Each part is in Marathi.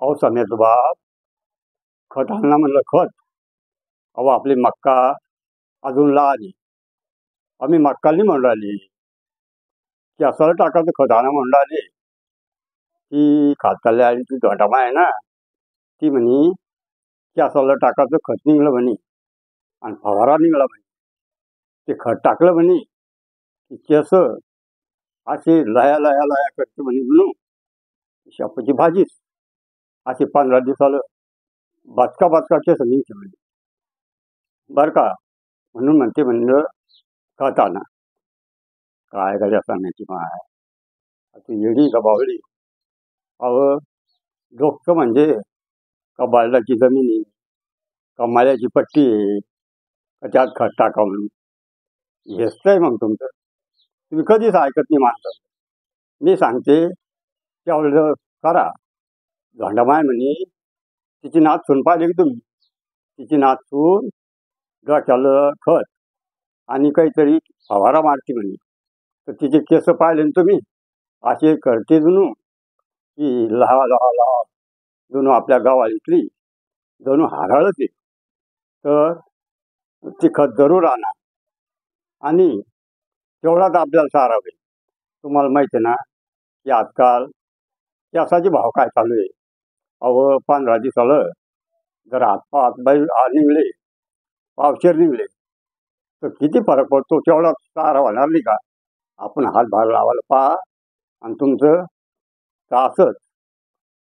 अहो समेत बाप, खत आणला म्हणलं खत. अहो आपली मक्का अजून लहान आहे. आम्ही मक्का नाही म्हणून राहिली, की असं टाकायचं खत आणा म्हणून राहिली. ती खाताले आणि ती धोटामा आहे ना, ती म्हणी की असं टाकायचं खत निघलं म्हणे आणि फवारा निघाला म्हणे. ते खत टाकलं म्हणे की केस असे लया लया लया करते म्हणे म्हणून शापूची भाजीच असे 15 दिवसाला बचका बचका केस निघते म्हणे बरं का. म्हणून म्हणते म्हणलं खत आणा. काय गड्या सांगायची माय, आता येडी का बावळी. अहो डोकं म्हणजे का बाळाची जमीन आहे का माळ्याची पट्टी आहे का त्यात खत टाका म्हणून हेचतंय मग तुमचं. तुम्ही कधीच ऐकत नाही माणसं. मी सांगते तेवढं करा. झोंडामाय म्हणे तिची नात सून पाहिली की तुम्ही, तिची नात सून डोक्याला खत आणि काहीतरी फवारा मारते म्हणे. तर तिचे केस पाहिले ना तुम्ही असे करते जणू की लहा लहा लहा जणू आपल्या गावातली जणू हाराळच आहे. तर ती खत जरूर आणा आणि तेवढाच आपल्याला सारा होईल. तुम्हाला माहिती आहे ना की आजकाल केसाचे भाव काय चालू आहे. अहो 15 दिवसाला जर हातपात बाई निघले पावशेर निघले तर किती फरक पडतो. तेवढा सारा होणार नाही का. आपण हातभार लावायला पहा आणि तुमचं असंच.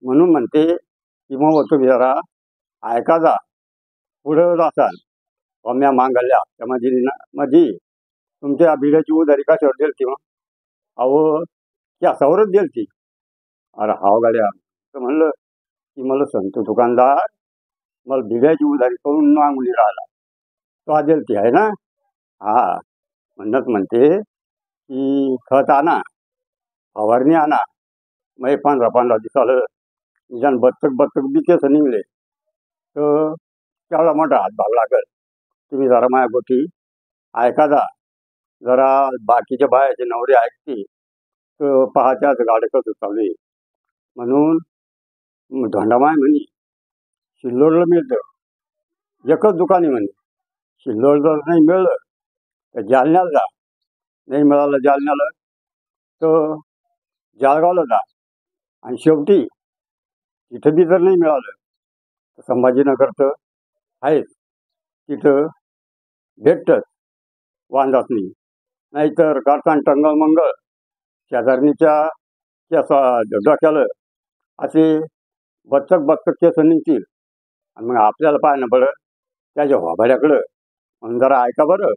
म्हणून म्हणते की मग तुम्ही जरा ऐका जा पुढं जासाल. म्या मागायला त्या मध्ये तुमच्या बिड्याची उधारी कशावर देईल ती मग. अहो त्या सवरच देईल ती. अरे हाव गाड्या तर म्हणलं की मला संत दुकानदार मला बिड्याची उधारी करून मागून राहिला तो देईल ती आहे ना. हा म्हणत म्हणते की खत आणा फवारणी आणा. मग 15 दिवसाला निदान बत्तक बी केस निघले तर तेवढा मोठा हातभार लागेल. तुम्ही जरा माझ्या गोष्टी ऐका जा. जरा बाकीच्या बायाचे नवरे ऐकते तर पहाच्याच गाडे कसं चालू आहे. म्हणून धोंडामाय म्हणे शिल्लोडला मिळतं एकच दुकान आहे म्हणे. शिल्लोड जर नाही मिळलं तर जालन्याला जा. नाही मिळालं जालन्याला तर जळगावला जा. आणि शेवटी तिथं बी जर नाही मिळालं तर संभाजीनगरचं आहेच तिथं भेटतंच वांदाच नाही. नाहीतर कारखान टंगळ मंगळ शेजारणीच्या केसा डोक्याला असे बचक केस निघतील आणि मग आपल्याला पाहायला पडलं त्याच्या वाभाड्याकडं. म्हणून जरा ऐका बरं.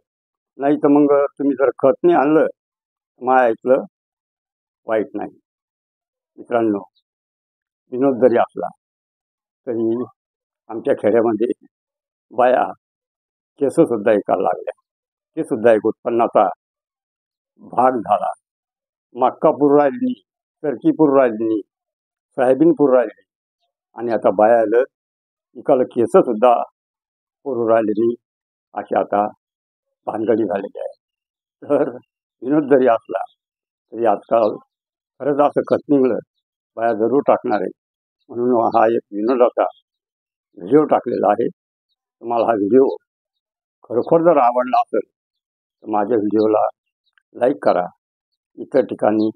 नाही तर मग तुम्ही जर खत नाही आणलं मग ऐकलं वाईट नाही. मित्रांनो विनोद जरी असला तरी आमच्या खेड्यामध्ये बाया केससुद्धा ऐकायला लागल्या. ते सुद्धा एक उत्पन्नाचा भाग झाला. मक्का पूर राहिली सरकी पूर राहिली सोयाबीन पूर राहिली आणि आता बायाला इकाला केससुद्धा पुरू राहिली अशी आता भानगडी झालेली आहे. तर विनोद जरी असला तरी आजकाल खरंच असं खत निघलं बाया जरूर टाकणार आहे. म्हणून हा एक विनोदाचा व्हिडिओ टाकलेला आहे. तुम्हाला हा व्हिडिओ खरोखर जर आवडला असेल तर माझ्या व्हिडिओला लाईक करा, इतर ठिकाणी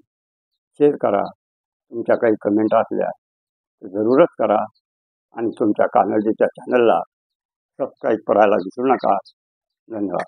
शेअर करा. तुमच्या काही कमेंट असल्या तर जरूरच करा आणि तुमच्या कानडीच्या चॅनलला सबस्क्राईब करायला विसरू नका. धन्यवाद.